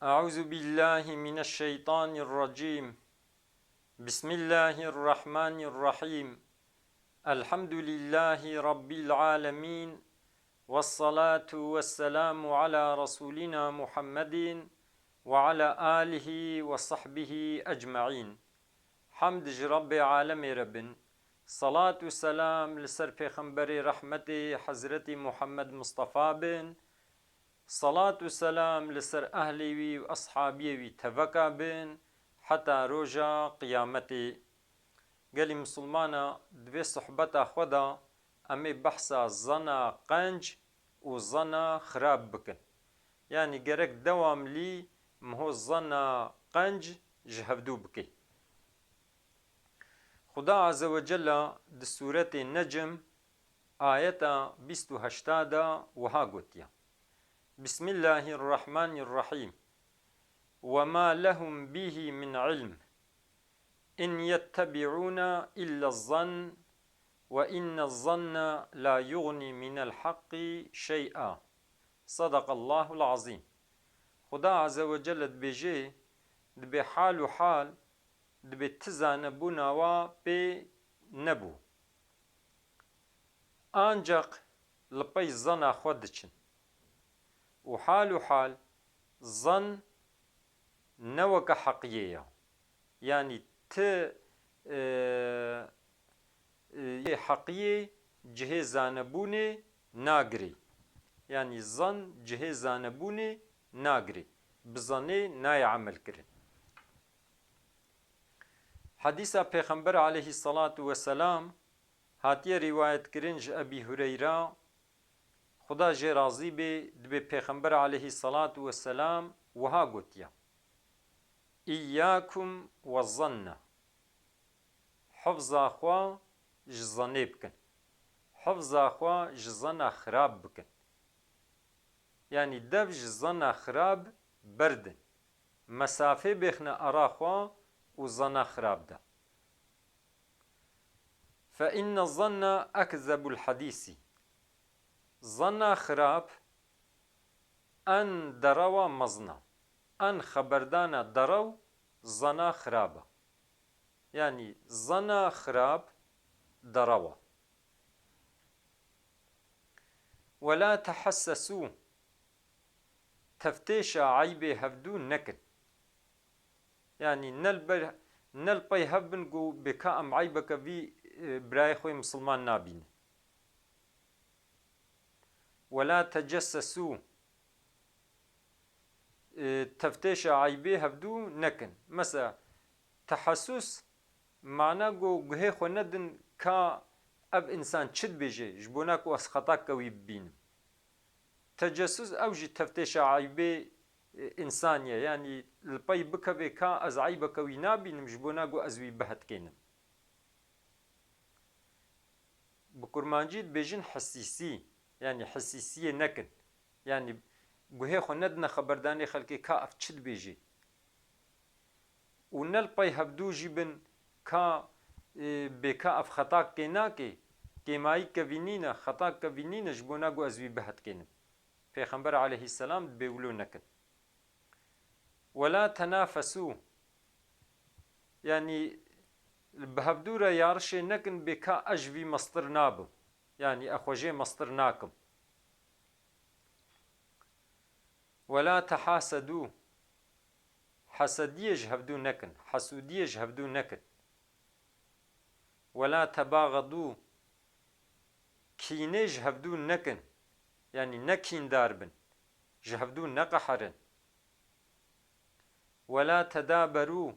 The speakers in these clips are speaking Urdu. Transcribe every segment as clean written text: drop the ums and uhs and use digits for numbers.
أعوذ بالله من الشيطان الرجيم. بسم الله الرحمن الرحيم. الحمد لله رب العالمين، والصلاة والسلام على رسولنا محمد وعلى آله وصحبه أجمعين. حمد رب عالم ربن، صلاة والسلام لسر پیغمبر رحمت حضرت محمد مصطفى بن، صلاة والسلام لسر أهلي وأصحابي وتفكا بن حتى روجا قيامتي. قالي مسلمانا دوي صحبتا خدا أمي بحثا زنا قنج وزنا خراب بكن، يعني قرق دوام لي مهو زنا قنج جهبدو بكي. خدا عز وجل د سورة النجم آية 28 وها قوتيا: بسم الله الرحمن الرحيم. وما لهم به من علم إن يتبعون إلا الظن وإن الظن لا يغني من الحق شيئا. صدق الله العظيم. خدا عز وجل دبيجي دبي حال وحال دبي تزان بوناوا بي نبو آنجاق لبي الظن خودشن وحال وحال ظن نوك حقيقية، يعني حقيقي جهزانبوني ناگري، يعني ظن جهزانبوني ناگري بظني ناي عمل كرن. حديثة پیغمبر عليه الصلاة والسلام هاتيه روايت کرنج أبي هريرة خدا جي راضي بي دبي پیغمبر عليه الصلاة والسلام وها قوتيا: إياكم والظن. حفظ أخوا جزاني بكن، حفظ أخوا جزانا خراب بكن، يعني دف جزانا خراب بردن مسافة بيخنا أراخوا وزانا خراب ده. فإن الظن أكذب الحديث. ظن خراب أن دروا مزنا، أن خبردانا درو ظنا خرابة، يعني ظنا خراب دروا. ولا تحسسوا. تفتيش عيبي هفدون نكن، يعني نلبي هفبنقو بكا أم عيبك في براي خوي مسلمان نابين. ولا تجسسوا. تفتيش عيبي هفدو نكن، مثلا تحسس معناه جهه خو ندن كا اب انسان چد بيجي جبوناك واس خطا كوي بين. تجسس او جي تفتيش عيبي انسانيه، يعني البي بكبي كا از عيبك وي نابين جبوناك ازوي بهت كينم. بكرمانجي بيجن حسيسي، يعني حسيسيه نكن، يعني جهه خو ندن خبرداني خلقي كا اف چد بيجي ونل پای هبدو جیبن کا بکا اف خطا کنا که کمایی کوینینا خطا کوینینا جبونا گو ازوی بهت کنن. پیغمبر علیه السلام بيقولوا نكن. ولا تنافسوا، يعني بهبدورة يارشي نكن بكا أجوي مصدر نابم، يعني أخوجي مصدر ناكم. ولا تحاسدوا. حسدية جهبدو نكن، حسودية جهبدو نكن. ولا تباغضوا. كيني جهبدو نكن، يعني نكين داربن جهبدو نقحرن. ولا تدابروا.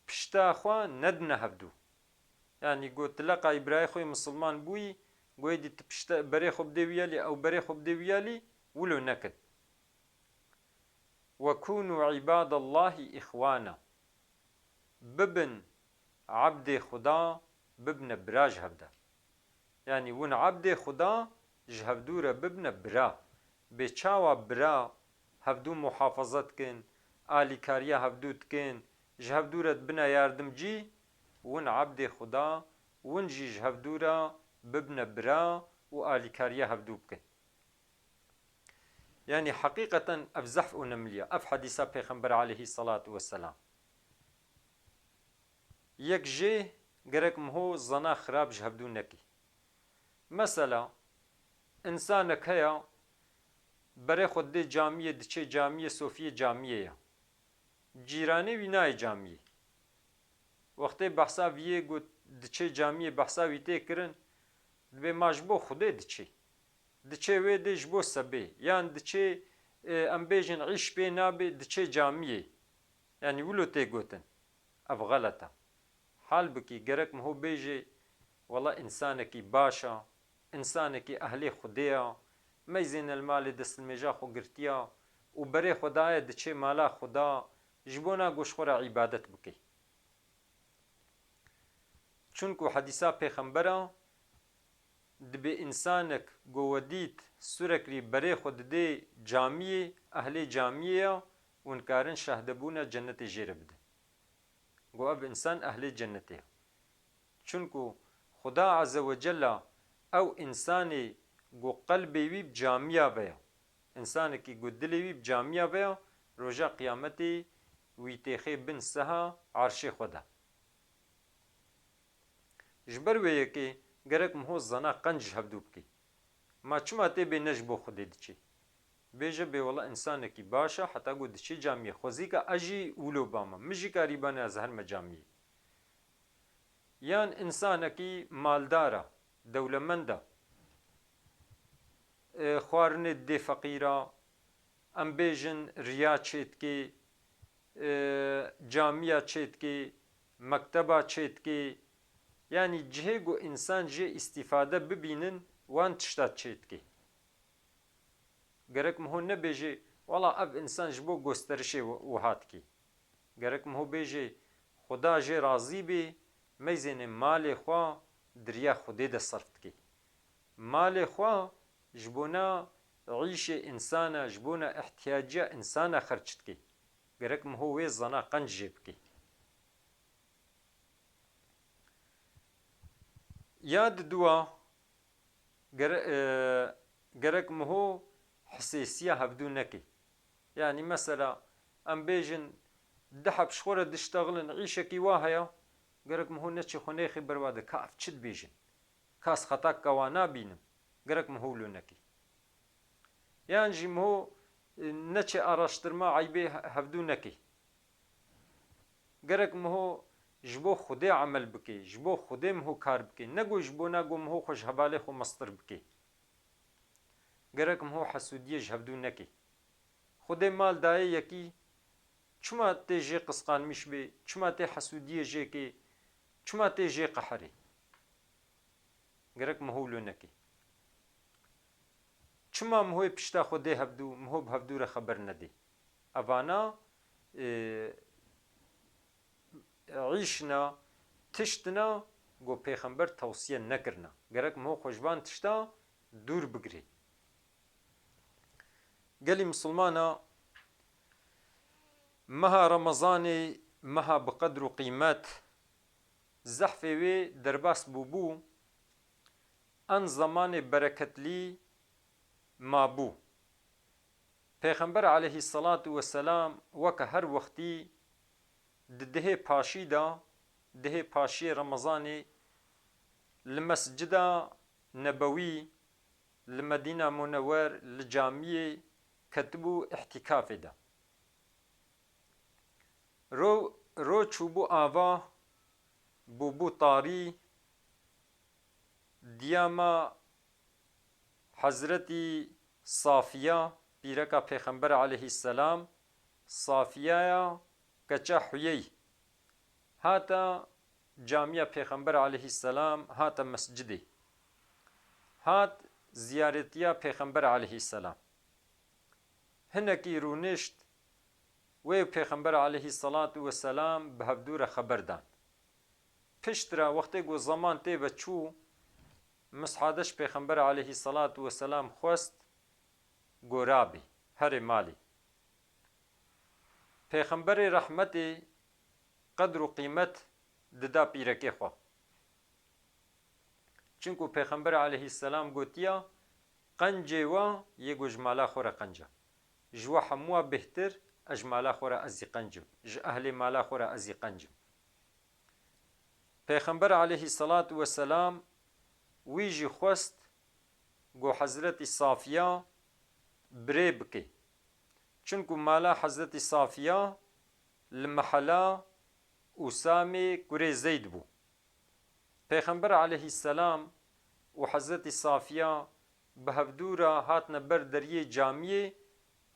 پشتا خوا ند نهبدو، يعني قلت لقى إبراهيم خوي مسلمان بوي قويدي تبشتا بري خوب ديويالي أو بري خوب ديويالي ولو نكن. وكونوا عباد الله إخوانا. ببن عبد خدا ببن براج هبدا، يعني ون عبد خدا جهبدورة ببن برا بچاوا برا هبدو محافظت كن آلي كاريا هبدوت كن جهبدورة بنا ياردم جي ون عبد خدا ون جي جهبدورة ببن برا و آلي كاريا هبدو بكن. يعني حقيقة أفزح ونمليا أف حديثة پیغمبر عليه الصلاة والسلام يك جي گرك مهو زنا خراب جهبدو نكي مثلا إنسانك هيا بري خود دي جامية دچه جامية صوفية جامية جيراني ويناي جامية وقتی بحثا ویه گوت دچه جامعه بحثا ویته کرن دبی ماجبو خوده دچه وی دیش بو سبه یان دچه ام بیجن عیش بی نابه دچه جامعه yani ولو ته گوتن اف غلطه حال بکی گرک مهو بیجه والله انسانکی باشا انسانکی اهلی خودیا میزین المال دست المجا خو گرتیا و بری خدای دچه مالا خدا جبونا گوش خورا عبادت بکی چونکو حدیثا پیغمبرا دبی انسانک گودیت سرکری بری خود دی جامعه اهل جامعه ونکارن شهدبونا جنت جیره بده گو اب انسان اهل جنته چونکو خدا عز وجل او انسانی گو قلبی وی بجامعه بیا انسانی که گو دلی وی بجامعه بیا روژا قیامتی وی تیخی بن سها عرش خدا جبر ویه که گرک مهو زنا قنج هبدو بکی ما چما تی به نجبو خودی دچی بیجه به والله انسان کی باشه حتی گو دچی جامعه خوزی که اجی اولو باما مجی کاریبان از هر مجامعه یان انسان کی مالداره دولمنده خوارن دی فقیره ام بیجن ریا چیت کی جامعه چیت کی مکتبه چیت کی yani cihego insan jê istifade bibînin wan tişta çêdikê gerek miho nebêje wala ev insan ji bo gosterişê wiha dikê gerek miho bêje xuda jê razî bê meyzênê malê xwe diriya xudê de serf dikê malê xwe ji bona îşê insana ji bona ihtiyaciya insana xerç dikê gerek miho wê zana qenc jê bikê یاد دوا گرک مهو حساسیه هفدو نکی يعني مثلا ام بيجن دحب شخورة دشتغلن عيشة كي واهيا گرك مهو نتشي خنيخي برواده كاف چد بيجن كاس خطاك كوانا بينم گرك مهو لو نكي يعني جي مهو نتشي اراشترما عيبه هفدو نكي گرك مهو جبو خودی عمل بکی جبو خودی مهو کار بکی نگو جبو نگو مهو خوش حواله خو مستر بکی گرک مهو حسودیه جهبدو نکی خودی مال دایه یکی چما تی جی قسقان میش بی چما تی حسودیه جی کی چما تی جی قحری گرک مهو لو نکی چما مهو پشتا خودی هبدو مهو بهبدو را خبر ندی اوانا عيشنا تشتنا گو پیغمبر توصیه نکرنا گرک مهو خوشبان تشتا دور بگری قالي مسلمانا مها رمضاني مها بقدر قيمات زحفي وي درباس بوبو ان زمان بركت لي ما بو پیغمبر عليه الصلاة والسلام وك هر وقتي دهه پاشی دا دهه پاشی رمضانی لمسجد نبوی لمدینه منور لجامعه کتبو احتکاف دا رو چوبو آوا بوبو طاری دیاما حضرتی صافیه پیرکا پیغمبر علیه السلام صافیه کچا حویی هاتا جامعه پیغمبر علیه السلام هاتا مسجدی هات زیارتیا پیغمبر علیه السلام هنکی رونشت و پیغمبر علیه السلام به هفدور خبر دان پشترا وقتی گو زمان تی بچو مسحادش پیغمبر علیه السلام خواست گورابی هر مالی پیغمبر رحمت قدر و قیمت ددا پیرکی خوا چونکو پیغمبر علیه السلام گوتیا قنجه و یه گوجمالا خور قنجه جوا حموا بهتر اج مالا خورا ازی قنجم ج اهل مالا خورا ازی قنجم پیغمبر علیه الصلاة والسلام ویجی خواست گو حضرت صافیه بری بکی چونکو مالا حضرت صافیه لمحلا اسامه کوری زید بو پیغمبر علیه السلام و حضرت صافیه بهفدورا هاتن بر دریه جامیه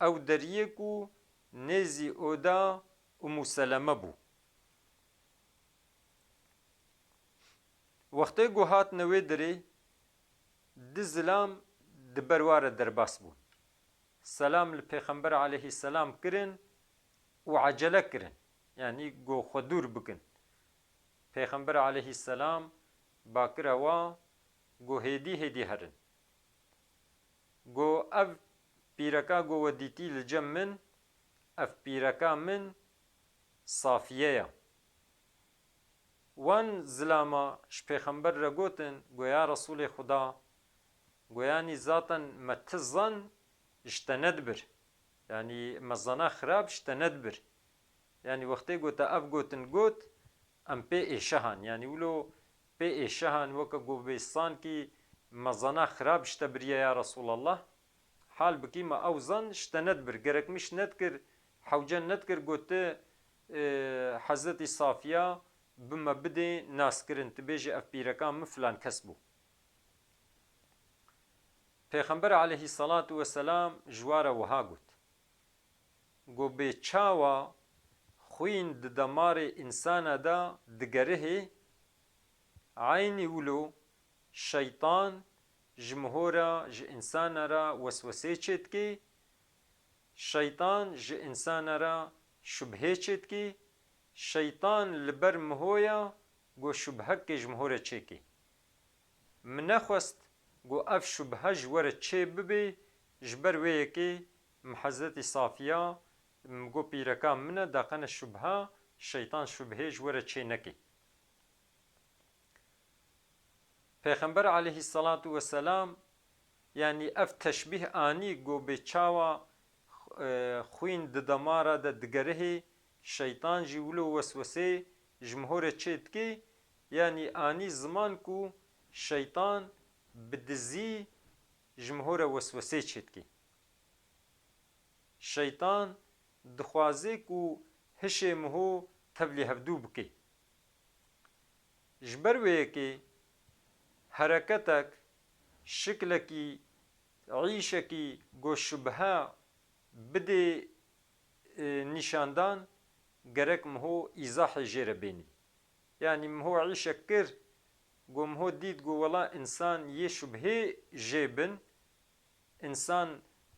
او دریه کو نزی اودا ام سلمه بو وقتی گو هات نوی دری دزلام دبروار درباس بون سلام لپیغمبر علیه السلام کرن و عجله کرن یعنی گو خودور بکن پیغمبر علیه السلام باکر وا گو هیدی هرن گو اف پیرکا گو ودیتی لجم من اف پیرکا من صافیه وان زلاما ش پیغمبر را گوتن گو یا رسول خدا گو یعنی ذاتا متزن اشتند بر یعنی مزنا خراب اشتند بر یعنی وقتی گوتا اف گوتن گوت ام پی ایشهان یعنی ولو پی ایشهان وکا گو بیستان کی مزنا خراب اشتبریه یا رسول الله حال بکی ما او زن اشتند بر گرک مش ندکر حوجن ندکر گوته حضرت صافیه بما بده ناس کرن تبیجی اف پیرکان مفلان کس بو پیغمبر علیه الصلاة والسلام جواره وها گوت گو به چاوا خوین د دمار انسان دا دگره عینی ولو شیطان جمهورا ج انسان را وسوسه چید کی شیطان ج انسان را شبهه چید کی شیطان لبر مهویا گو شبهه که جمهور چه کی من خواست گو اف شبهه جوره چه ببی جبر ویه که حضرت صافیه گو پیرکا منه داقن شبهه شیطان شبهه جوره چه نکی پیغمبر علیه الصلاة والسلام یعنی اف تشبیه آنی گو به چاوا خوین ددمارا دا دگره شیطان جی ولو وسوسه جمهور چید کی یعنی آنی زمان کو شیطان بدزی جمهور وسوسه چید کی شیطان دخوازه کو هشه مهو تبلی هفدو بکی جبر ویه که حرکتک شکلکی عیشکی گو شبهه بده نشاندان گرک مهو ایزاح جیره بینی یعنی مهو عیشک کر گو مهو دید گو ولا انسان یه شبهه جیبن انسان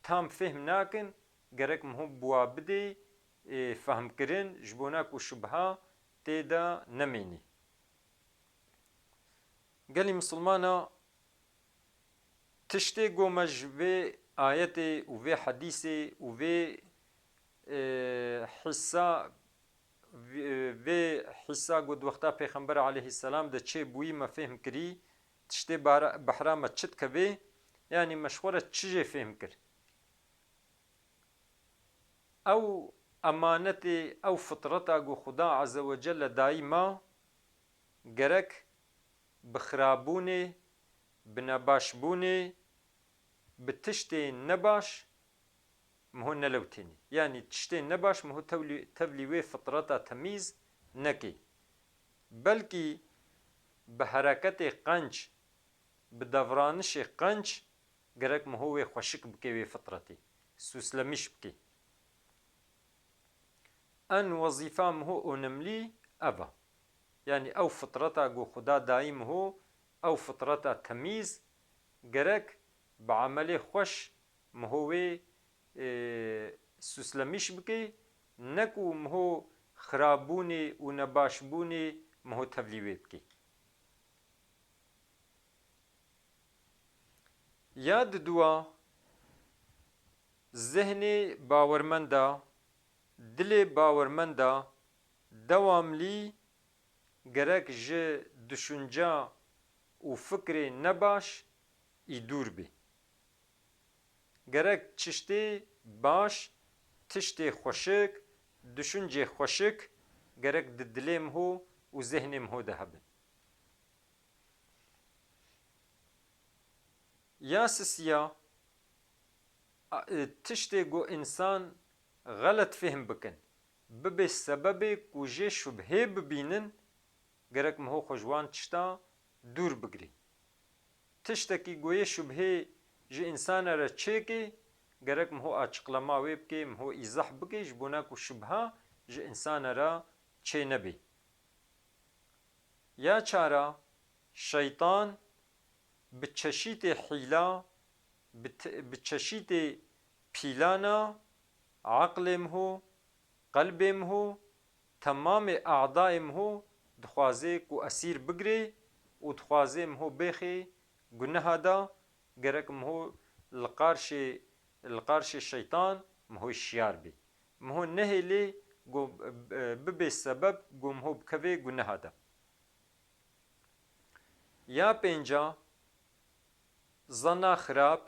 تام فهم ناکن گرک مهو بوا بده فهم کرن جبونا کو شبهه تیدا نمینی گلی مسلمانا تشتی گو مج و آیت و حدیث و حسا گود وقتا پیغمبر علیه السلام ده چه بوی ما فهم کری تشتی بحرا ما چت کبه یعنی مشوره چجه فهم کر او امانت او فطرتا گو خدا عز وجل دائما گرک بخرابونه بنباشبونه بتشتي نباش مهو نلوتيني يعني تشتي نباش مهو تبلي فطرتا تميز نكي بلكي بحركت قنج بدورانش قنج گرك مهو خوشك بكي فطرتي سوسلمش بكي ان وظيفة مهو نملي أبا يعني او فطرتا قو خدا دايم هو او فطرتا تميز گرك بعمل خوش مهوی سوسلمیش بکی نکو مهو خرابونی و نباشبونی مهو تبلیوی بکی یاد دوا ذهن باورمندا دل باورمندا دواملی گرک ج دشنجا و فکر نباش ای دور بی گرک چشتی باش تشتê xweşik düşüncê xweşik gerek di dilê min hû û zihnê min hû de hebin. Ya sisiya tiştê ku însan xelet fêm bikin bibe sebebê ku jê şubhê bibînin gerek min hû xwe ji wan tişta dûr bigirî. Tiştekî ku yê şubhê ji însanê re çêkê gerek min hû açıqlama wê bikê, min hû îzah bikê ji bo ne ku şubha ji însanê re çê nebê. Ya çara şeytan bi çeşîtê hîla bi çeşîtê pîlana aqlê min hû, qelbê min hû, temamê e'dayê min hû dixwaze ku esîr bigirê û dixwaze min hû bêxê guneha da gerek min hû li qarşê şeytan min hû şiyar bê. Min hû nehêlê bibe sebeb ku min hû bikeve guneha da. Ya pênca zana xirab,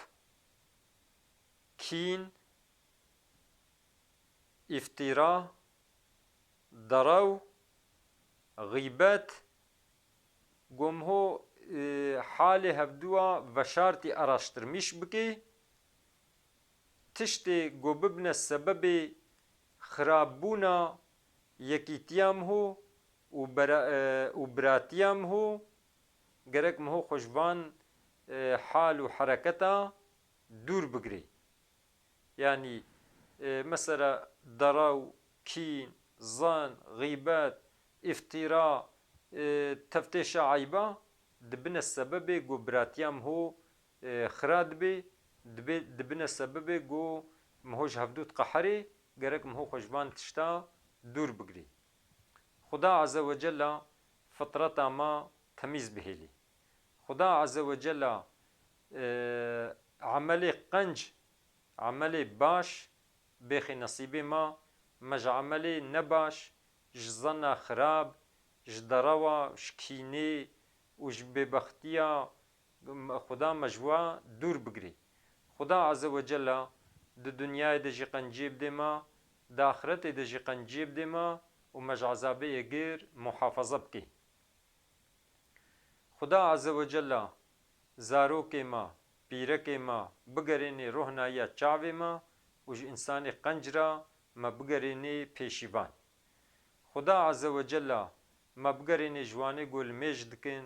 kîn, îftîra, derew, xîbet ku min hû halê hevdûwa veşartî araştirmîş bikê, tiştê ku bibine sebebê xirabbûna yekîtiya min hû û biratiya min hû gerek min hû xwe ji van hal û hereketa dûr bigirê. Yani mesela derew, kîn, zan, xîbet, îftîra, teftêşa eyba dibine sebebê ku biratiya min hû xira dibe, dibine sebebê ku min hû ji hevdû diqeherê gerek min hû xwe ji van tişta dûr bigirî. Xuda Azze ve Cella fitreta ma temîz bihêlî. Xuda Azze ve Cella emelê qenc, emelê baş bêxê nesîbê ma, me ji emelê nebaş, ji zana xirab, ji derewa, ji kînê û ji bêbextiya Xuda me ji we dûr bigirî. Xuda Azze ve Cella di dunyayê de jî qenciyê bide ma, di axiretê de jî qenciyê bide ma û me ji ezabê gêr muhafaza bike. Xuda Azze ve Cella zarokê me, pîrekê me bigerênê rohnaya çavê me û ji însanê qenc ra me bigerênê pêşîvan. Xuda Azze ve Cella me bigerênê ji wanê ku li mêj dikin,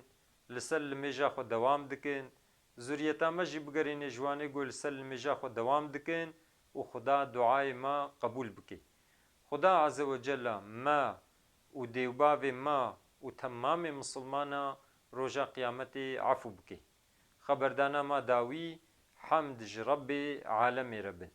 li ser li mêja xwe dewam dikin, zuriyeta me jî bigerênê ji wanê ku li ser li mêja xwe dewam dikin û Xuda duayê me qebûl bike. Xuda Azze ve Cella me û dêwbavê me û temamê misilmana roja qîyametê efû bike. Xeberdana me dawî hemd ji Rebbê alemê re bin.